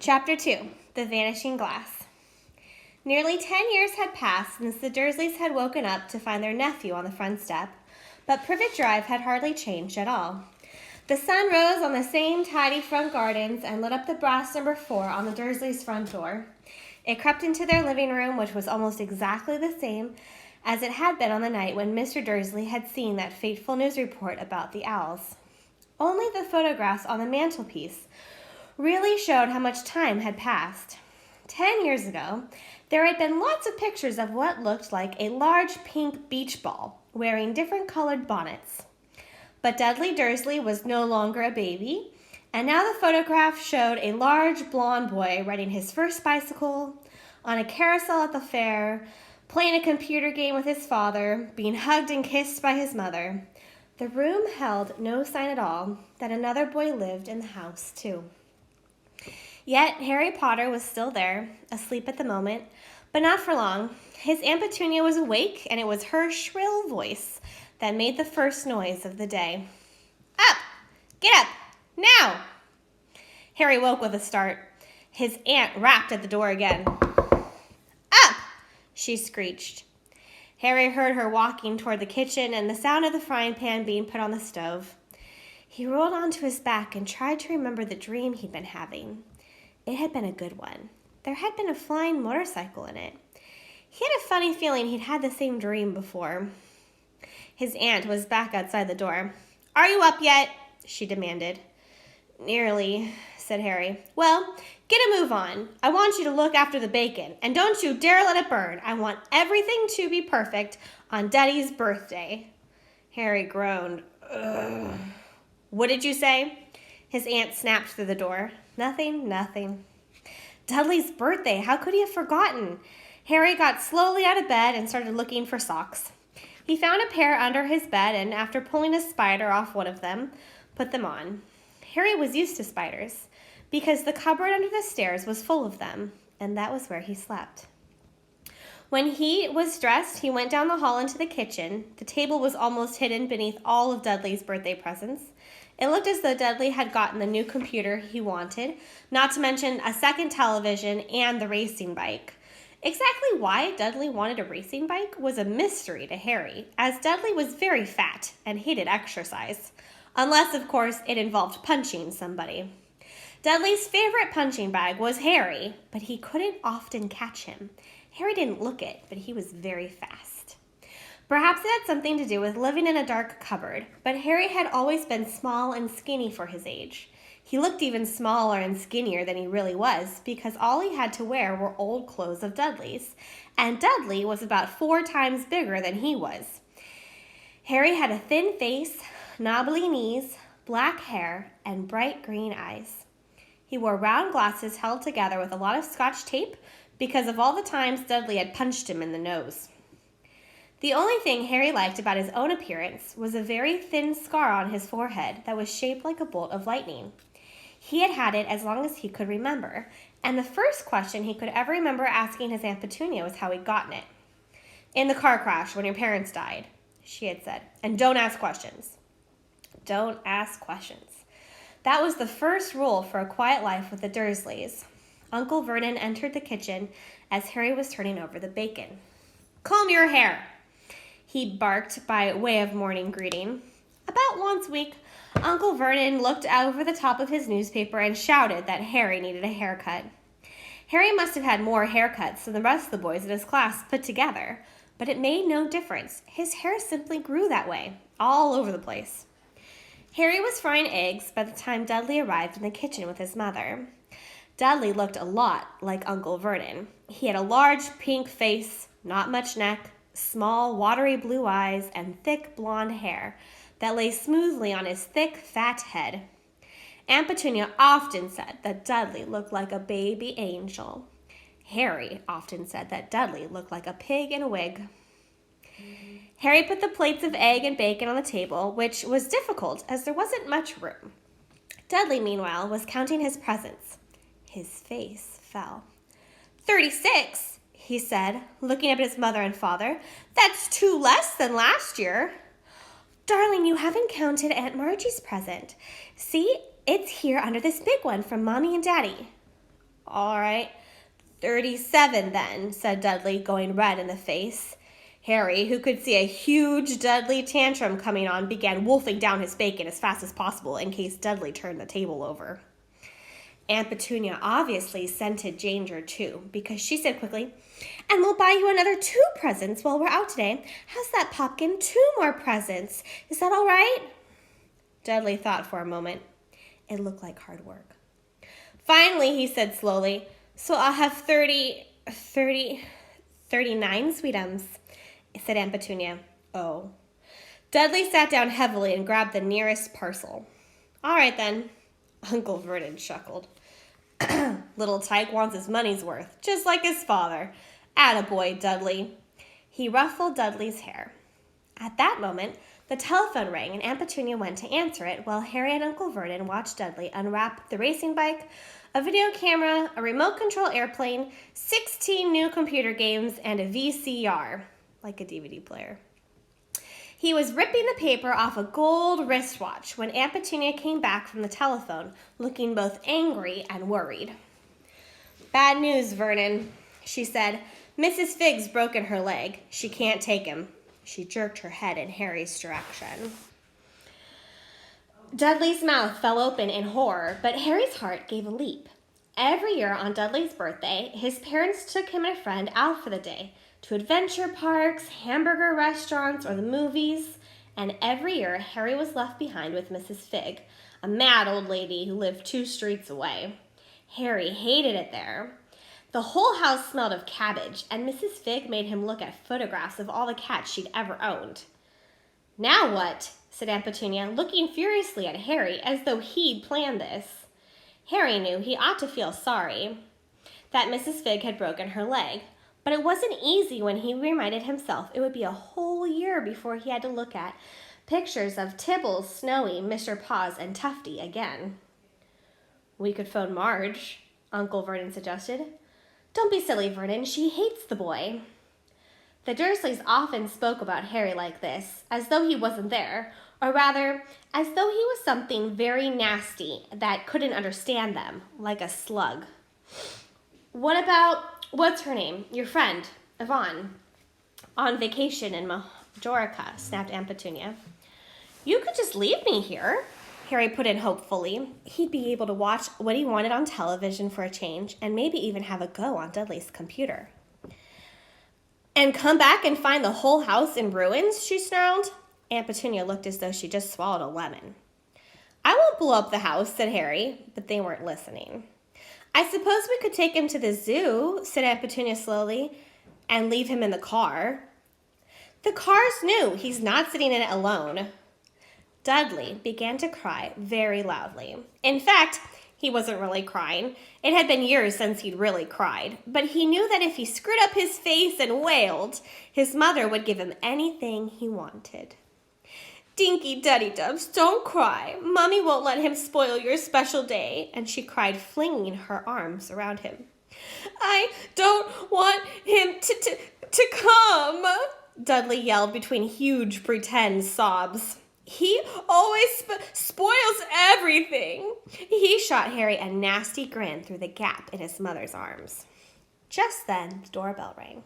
Chapter 2, The Vanishing Glass. Nearly 10 years had passed since the Dursleys had woken up to find their nephew on the front step, but Privet Drive had hardly changed at all. The sun rose on the same tidy front gardens and lit up the brass number 4 on the Dursleys' front door. It crept into their living room, which was almost exactly the same as it had been on the night when Mr. Dursley had seen that fateful news report about the owls. Only the photographs on the mantelpiece really showed how much time had passed. 10 years ago, there had been lots of pictures of what looked like a large pink beach ball wearing different colored bonnets. But Dudley Dursley was no longer a baby, and now the photograph showed a large blonde boy riding his first bicycle, on a carousel at the fair, playing a computer game with his father, being hugged and kissed by his mother. The room held no sign at all that another boy lived in the house, too. Yet Harry Potter was still there, asleep at the moment, but not for long. His Aunt Petunia was awake, and it was her shrill voice that made the first noise of the day. Up! Get up! Now! Harry woke with a start. His aunt rapped at the door again. Up! She screeched. Harry heard her walking toward the kitchen and the sound of the frying pan being put on the stove. He rolled onto his back and tried to remember the dream he'd been having. It had been a good one. There had been a flying motorcycle in it. He had a funny feeling he'd had the same dream before. His aunt was back outside the door. Are you up yet? She demanded. Nearly, said Harry. Well, get a move on. I want you to look after the bacon, and don't you dare let it burn. I want everything to be perfect on Daddy's birthday. Harry groaned. Ugh. What did you say? His aunt snapped through the door. Nothing. Dudley's birthday. How could he have forgotten? Harry got slowly out of bed and started looking for socks. He found a pair under his bed and, after pulling a spider off one of them, put them on. Harry was used to spiders because the cupboard under the stairs was full of them, and that was where he slept. When he was dressed, he went down the hall into the kitchen. The table was almost hidden beneath all of Dudley's birthday presents. It looked as though Dudley had gotten the new computer he wanted, not to mention a second television and the racing bike. Exactly why Dudley wanted a racing bike was a mystery to Harry, as Dudley was very fat and hated exercise. Unless, of course, it involved punching somebody. Dudley's favorite punching bag was Harry, but he couldn't often catch him. Harry didn't look it, but he was very fast. Perhaps it had something to do with living in a dark cupboard, but Harry had always been small and skinny for his age. He looked even smaller and skinnier than he really was because all he had to wear were old clothes of Dudley's, and Dudley was about 4 times bigger than he was. Harry had a thin face, knobbly knees, black hair, and bright green eyes. He wore round glasses held together with a lot of Scotch tape because of all the times Dudley had punched him in the nose. The only thing Harry liked about his own appearance was a very thin scar on his forehead that was shaped like a bolt of lightning. He had had it as long as he could remember, and the first question he could ever remember asking his Aunt Petunia was how he'd gotten it. In the car crash when your parents died, she had said, and don't ask questions. Don't ask questions. That was the first rule for a quiet life with the Dursleys. Uncle Vernon entered the kitchen as Harry was turning over the bacon. Comb your hair, he barked by way of morning greeting. About once a week, Uncle Vernon looked over the top of his newspaper and shouted that Harry needed a haircut. Harry must have had more haircuts than the rest of the boys in his class put together, but it made no difference. His hair simply grew that way, all over the place. Harry was frying eggs by the time Dudley arrived in the kitchen with his mother. Dudley looked a lot like Uncle Vernon. He had a large pink face, not much neck, small watery blue eyes, and thick blonde hair that lay smoothly on his thick, fat head. Aunt Petunia often said that Dudley looked like a baby angel. Harry often said that Dudley looked like a pig in a wig. Harry put the plates of egg and bacon on the table, which was difficult as there wasn't much room. Dudley, meanwhile, was counting his presents. His face fell. 36, he said, looking up at his mother and father. That's 2 less than last year. Darling, you haven't counted Aunt Margie's present. See, it's here under this big one from Mommy and Daddy. All right, 37 then, said Dudley, going red in the face. Harry, who could see a huge Dudley tantrum coming on, began wolfing down his bacon as fast as possible in case Dudley turned the table over. Aunt Petunia obviously scented danger too, because she said quickly, "And we'll buy you another 2 presents while we're out today. How's that, Popkin? 2 more presents. Is that all right?" Dudley thought for a moment. It looked like hard work. Finally, he said slowly, "So I'll have 39 sweetums," said Aunt Petunia. "Oh." Dudley sat down heavily and grabbed the nearest parcel. "All right, then." Uncle Vernon chuckled. "Little Tyke wants his money's worth, just like his father. Attaboy, Dudley." He ruffled Dudley's hair. At that moment, the telephone rang and Aunt Petunia went to answer it while Harry and Uncle Vernon watched Dudley unwrap the racing bike, a video camera, a remote control airplane, 16 new computer games, and a VCR, like a DVD player. He was ripping the paper off a gold wristwatch when Aunt Petunia came back from the telephone, looking both angry and worried. "Bad news, Vernon," she said. "Mrs. Figg's broken her leg. She can't take him." She jerked her head in Harry's direction. Dudley's mouth fell open in horror, but Harry's heart gave a leap. Every year on Dudley's birthday, his parents took him and a friend out for the day, to adventure parks, hamburger restaurants, or the movies, and every year Harry was left behind with Mrs. Figg, a mad old lady who lived 2 streets away. Harry hated it there. The whole house smelled of cabbage, and Mrs. Figg made him look at photographs of all the cats she'd ever owned. "Now what?" said Aunt Petunia, looking furiously at Harry as though he'd planned this. Harry knew he ought to feel sorry that Mrs. Figg had broken her leg, but it wasn't easy when he reminded himself it would be a whole year before he had to look at pictures of Tibbles, Snowy, Mr. Paws, and Tufty again. "We could phone Marge," Uncle Vernon suggested. "Don't be silly, Vernon. She hates the boy." The Dursleys often spoke about Harry like this, as though he wasn't there, or rather, as though he was something very nasty that couldn't understand them, like a slug. "What about, what's her name, your friend, Yvonne, on vacation in Majorca?" snapped Aunt Petunia. "You could just leave me here," Harry put in hopefully. He'd be able to watch what he wanted on television for a change, and maybe even have a go on Dudley's computer. "And come back and find the whole house in ruins?" she snarled. Aunt Petunia looked as though she just swallowed a lemon. "I won't blow up the house," said Harry, but they weren't listening. "I suppose we could take him to the zoo," said Aunt Petunia slowly, "and leave him in the car." "The car's new. He's not sitting in it alone." Dudley began to cry very loudly. In fact, he wasn't really crying. It had been years since he'd really cried, but he knew that if he screwed up his face and wailed, his mother would give him anything he wanted. "Dinky Duddy Dubs, don't cry. Mommy won't let him spoil your special day," and she cried, flinging her arms around him. "I don't want him to come," Dudley yelled between huge pretend sobs. "He always spoils everything." He shot Harry a nasty grin through the gap in his mother's arms. Just then, the doorbell rang.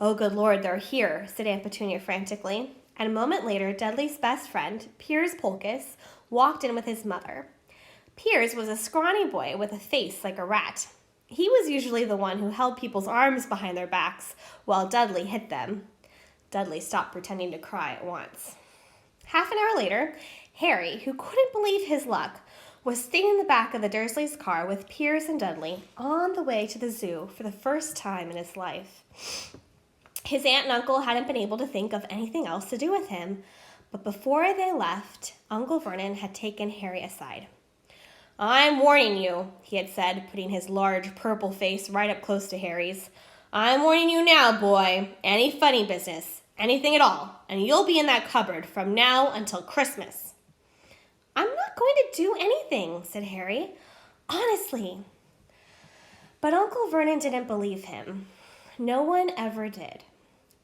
"Oh, good Lord, they're here," said Aunt Petunia frantically. And a moment later, Dudley's best friend, Piers Polkiss, walked in with his mother. Piers was a scrawny boy with a face like a rat. He was usually the one who held people's arms behind their backs while Dudley hit them. Dudley stopped pretending to cry at once. Half an hour later, Harry, who couldn't believe his luck, was sitting in the back of the Dursleys' car with Piers and Dudley on the way to the zoo for the first time in his life. His aunt and uncle hadn't been able to think of anything else to do with him, but before they left, Uncle Vernon had taken Harry aside. "I'm warning you," he had said, putting his large purple face right up close to Harry's. "I'm warning you now, boy. Any funny business, anything at all, and you'll be in that cupboard from now until Christmas." "I'm not going to do anything," said Harry. "Honestly." But Uncle Vernon didn't believe him. No one ever did.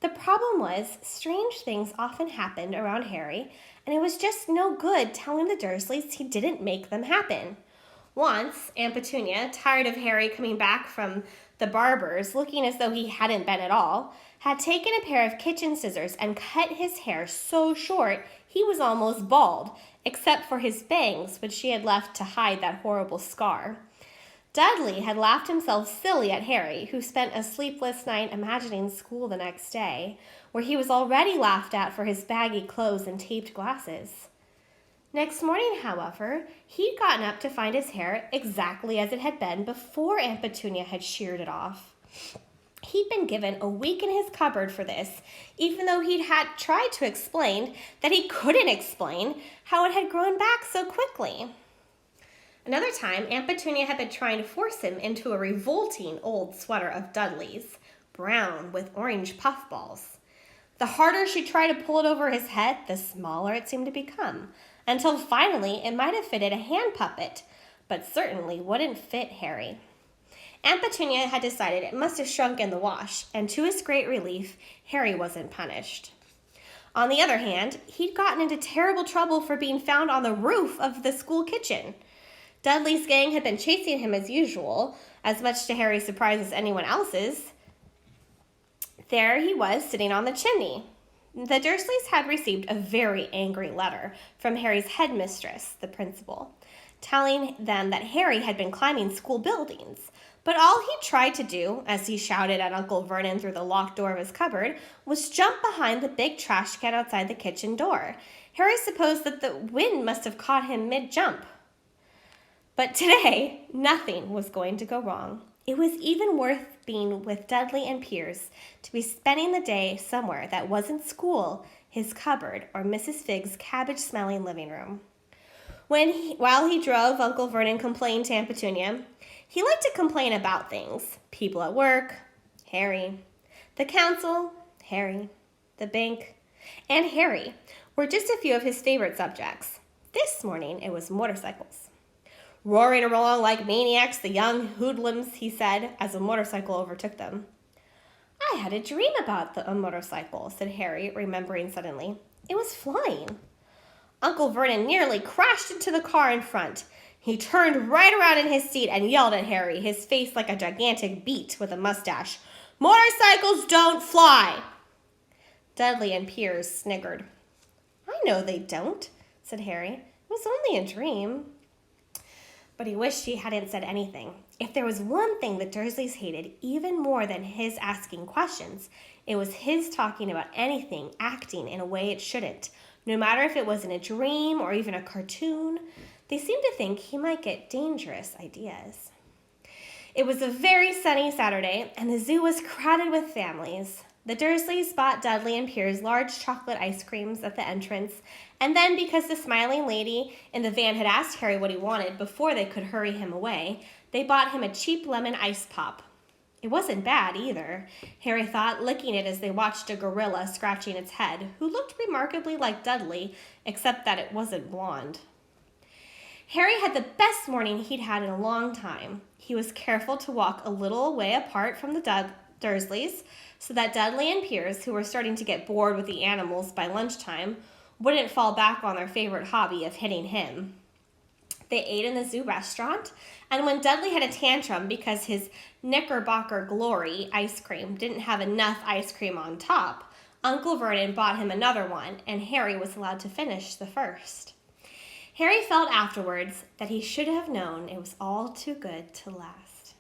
The problem was, strange things often happened around Harry, and it was just no good telling the Dursleys he didn't make them happen. Once, Aunt Petunia, tired of Harry coming back from the barber's looking as though he hadn't been at all, had taken a pair of kitchen scissors and cut his hair so short he was almost bald, except for his bangs, which she had left to hide that horrible scar. Dudley had laughed himself silly at Harry, who spent a sleepless night imagining school the next day, where he was already laughed at for his baggy clothes and taped glasses. Next morning, however, he'd gotten up to find his hair exactly as it had been before Aunt Petunia had sheared it off. He'd been given a week in his cupboard for this, even though he'd had tried to explain that he couldn't explain how it had grown back so quickly. Another time, Aunt Petunia had been trying to force him into a revolting old sweater of Dudley's, brown with orange puffballs. The harder she tried to pull it over his head, the smaller it seemed to become, until finally it might have fitted a hand puppet, but certainly wouldn't fit Harry. Aunt Petunia had decided it must have shrunk in the wash, and to his great relief, Harry wasn't punished. On the other hand, he'd gotten into terrible trouble for being found on the roof of the school kitchen. Dudley's gang had been chasing him as usual, as much to Harry's surprise as anyone else's. There he was, sitting on the chimney. The Dursleys had received a very angry letter from Harry's headmistress, the principal, telling them that Harry had been climbing school buildings. But all he tried to do, as he shouted at Uncle Vernon through the locked door of his cupboard, was jump behind the big trash can outside the kitchen door. Harry supposed that the wind must have caught him mid-jump. But today, nothing was going to go wrong. It was even worth being with Dudley and Piers to be spending the day somewhere that wasn't school, his cupboard, or Mrs. Figg's cabbage-smelling living room. While he drove, Uncle Vernon complained to Aunt Petunia. He liked to complain about things. People at work, Harry. The council, Harry. The bank, and Harry were just a few of his favorite subjects. This morning, it was motorcycles. Roaring along like maniacs, the young hoodlums, he said, as a motorcycle overtook them. I had a dream about a motorcycle, said Harry, remembering suddenly. It was flying. Uncle Vernon nearly crashed into the car in front. He turned right around in his seat and yelled at Harry, his face like a gigantic beet with a mustache. Motorcycles don't fly! Dudley and Piers sniggered. I know they don't, said Harry. It was only a dream. But he wished he hadn't said anything. If there was one thing the Dursleys hated even more than his asking questions, it was his talking about anything acting in a way it shouldn't, no matter if it was in a dream or even a cartoon. They seemed to think he might get dangerous ideas. It was a very sunny Saturday, and the zoo was crowded with families. The Dursleys bought Dudley and Piers large chocolate ice creams at the entrance, and then because the smiling lady in the van had asked Harry what he wanted before they could hurry him away, they bought him a cheap lemon ice pop. It wasn't bad either, Harry thought, licking it as they watched a gorilla scratching its head, who looked remarkably like Dudley, except that it wasn't blonde. Harry had the best morning he'd had in a long time. He was careful to walk a little way apart from the Dursleys, so that Dudley and Piers, who were starting to get bored with the animals by lunchtime, wouldn't fall back on their favorite hobby of hitting him. They ate in the zoo restaurant, and when Dudley had a tantrum because his Knickerbocker Glory ice cream didn't have enough ice cream on top, Uncle Vernon bought him another one, and Harry was allowed to finish the first. Harry felt afterwards that he should have known it was all too good to last.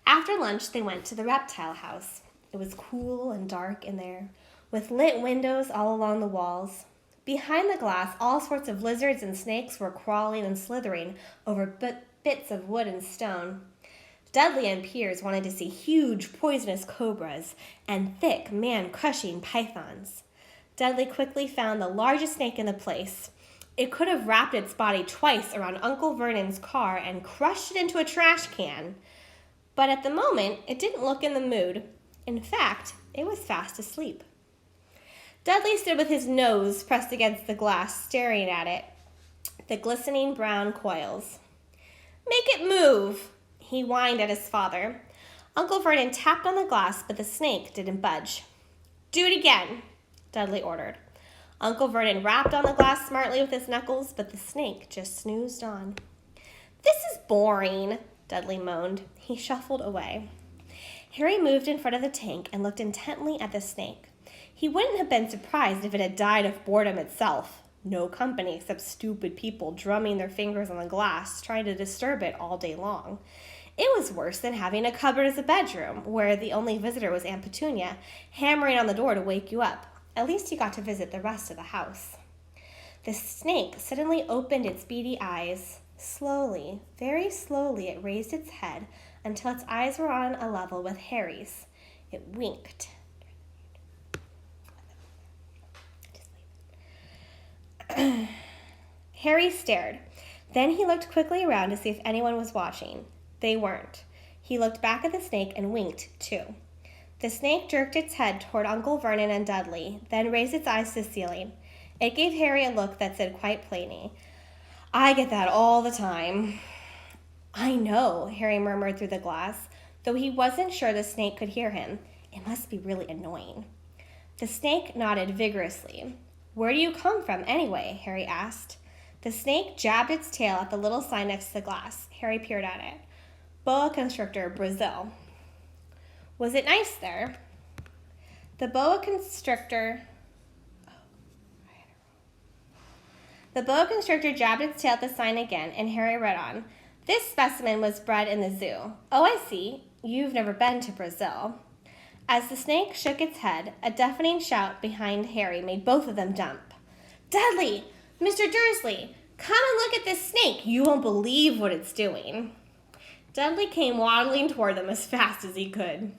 After lunch, they went to the reptile house. It was cool and dark in there, with lit windows all along the walls. Behind the glass, all sorts of lizards and snakes were crawling and slithering over bits of wood and stone. Dudley and Piers wanted to see huge poisonous cobras and thick, man-crushing pythons. Dudley quickly found the largest snake in the place. It could have wrapped its body twice around Uncle Vernon's car and crushed it into a trash can. But at the moment, it didn't look in the mood. In fact, it was fast asleep. Dudley stood with his nose pressed against the glass, staring at it, the glistening brown coils. Make it move, he whined at his father. Uncle Vernon tapped on the glass, but the snake didn't budge. Do it again, Dudley ordered. Uncle Vernon rapped on the glass smartly with his knuckles, but the snake just snoozed on. "This is boring," Dudley moaned. He shuffled away. Harry moved in front of the tank and looked intently at the snake. He wouldn't have been surprised if it had died of boredom itself. No company except stupid people drumming their fingers on the glass, trying to disturb it all day long. It was worse than having a cupboard as a bedroom, where the only visitor was Aunt Petunia, hammering on the door to wake you up. At least you got to visit the rest of the house. The snake suddenly opened its beady eyes. Slowly, very slowly, it raised its head until its eyes were on a level with Harry's. It winked. Harry stared. Then he looked quickly around to see if anyone was watching. They weren't. He looked back at the snake and winked, too. The snake jerked its head toward Uncle Vernon and Dudley, then raised its eyes to the ceiling. It gave Harry a look that said quite plainly, "I get that all the time." "I know," Harry murmured through the glass, though he wasn't sure the snake could hear him. It must be really annoying. The snake nodded vigorously. "Where do you come from, anyway?" Harry asked. The snake jabbed its tail at the little sign next to the glass. Harry peered at it. "Boa constrictor, Brazil." "Was it nice there?" The boa constrictor jabbed its tail at the sign again, and Harry read on. "This specimen was bred in the zoo." "Oh, I see. You've never been to Brazil." As the snake shook its head, a deafening shout behind Harry made both of them jump. "Dudley! Mr. Dursley! Come and look at this snake! You won't believe what it's doing." Dudley came waddling toward them as fast as he could.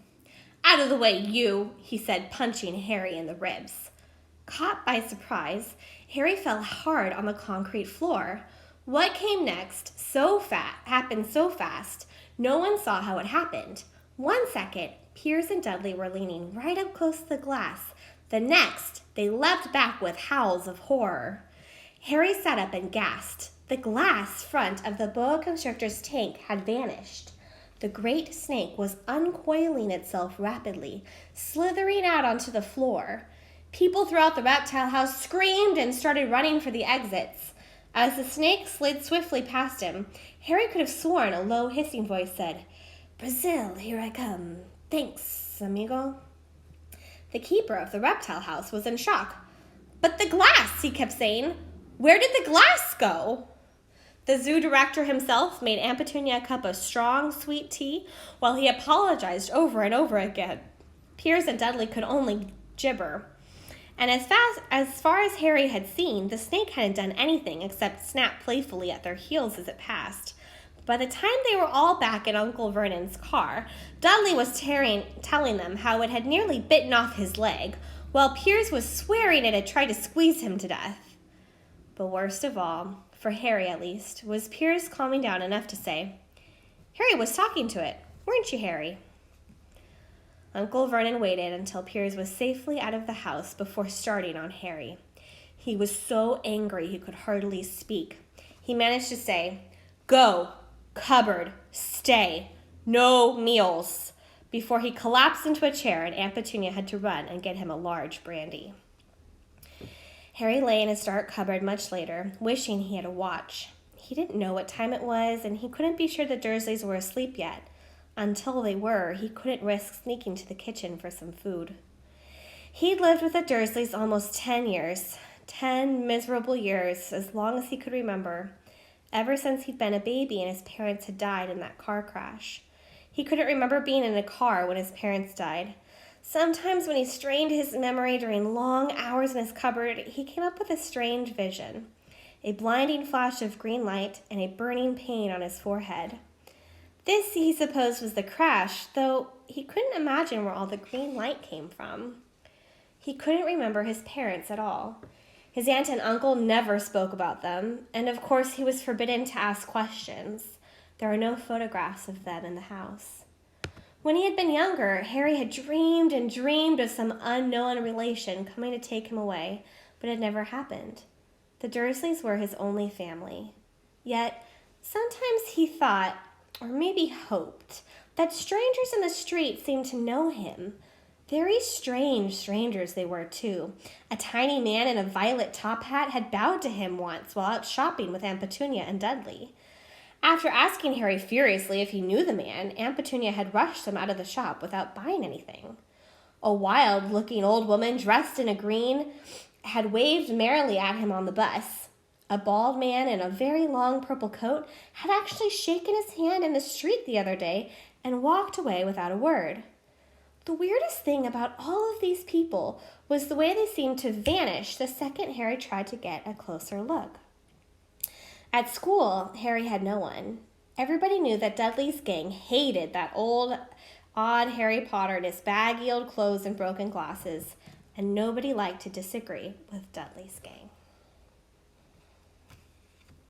"Out of the way, you!" he said, punching Harry in the ribs. Caught by surprise, Harry fell hard on the concrete floor. What came next happened so fast, no one saw how it happened. 1 second, Piers and Dudley were leaning right up close to the glass. The next, they leapt back with howls of horror. Harry sat up and gasped. The glass front of the boa constrictor's tank had vanished. The great snake was uncoiling itself rapidly, slithering out onto the floor. People throughout the reptile house screamed and started running for the exits. As the snake slid swiftly past him, Harry could have sworn a low hissing voice said, "Brazil, here I come. Thanks, amigo." The keeper of the reptile house was in shock. "But the glass," he kept saying. "Where did the glass go?" The zoo director himself made Aunt Petunia a cup of strong, sweet tea while he apologized over and over again. Piers and Dudley could only gibber. And as far as Harry had seen, the snake hadn't done anything except snap playfully at their heels as it passed. By the time they were all back in Uncle Vernon's car, Dudley was telling them how it had nearly bitten off his leg, while Piers was swearing it had tried to squeeze him to death. But worst of all, for Harry at least, was Piers calming down enough to say, "Harry was talking to it, weren't you, Harry?" Uncle Vernon waited until Piers was safely out of the house before starting on Harry. He was so angry he could hardly speak. He managed to say, "Go, cupboard, stay, no meals," before he collapsed into a chair and Aunt Petunia had to run and get him a large brandy. Harry lay in his dark cupboard much later, wishing he had a watch. He didn't know what time it was, and he couldn't be sure the Dursleys were asleep yet. Until they were, he couldn't risk sneaking to the kitchen for some food. He'd lived with the Dursleys almost 10 years. 10 miserable years, as long as he could remember. Ever since he'd been a baby and his parents had died in that car crash. He couldn't remember being in a car when his parents died. Sometimes when he strained his memory during long hours in his cupboard, he came up with a strange vision. A blinding flash of green light and a burning pain on his forehead. This, he supposed, was the crash, though he couldn't imagine where all the green light came from. He couldn't remember his parents at all. His aunt and uncle never spoke about them, and of course he was forbidden to ask questions. There are no photographs of them in the house. When he had been younger, Harry had dreamed and dreamed of some unknown relation coming to take him away, but it never happened. The Dursleys were his only family. Yet, sometimes he thought, or maybe hoped, that strangers in the street seemed to know him. Very strange strangers they were, too. A tiny man in a violet top hat had bowed to him once while out shopping with Aunt Petunia and Dudley. After asking Harry furiously if he knew the man, Aunt Petunia had rushed them out of the shop without buying anything. A wild-looking old woman dressed in a green had waved merrily at him on the bus. A bald man in a very long purple coat had actually shaken his hand in the street the other day and walked away without a word. The weirdest thing about all of these people was the way they seemed to vanish the second Harry tried to get a closer look. At school, Harry had no one. Everybody knew that Dudley's gang hated that old, odd Harry Potter in his baggy old clothes and broken glasses, and nobody liked to disagree with Dudley's gang.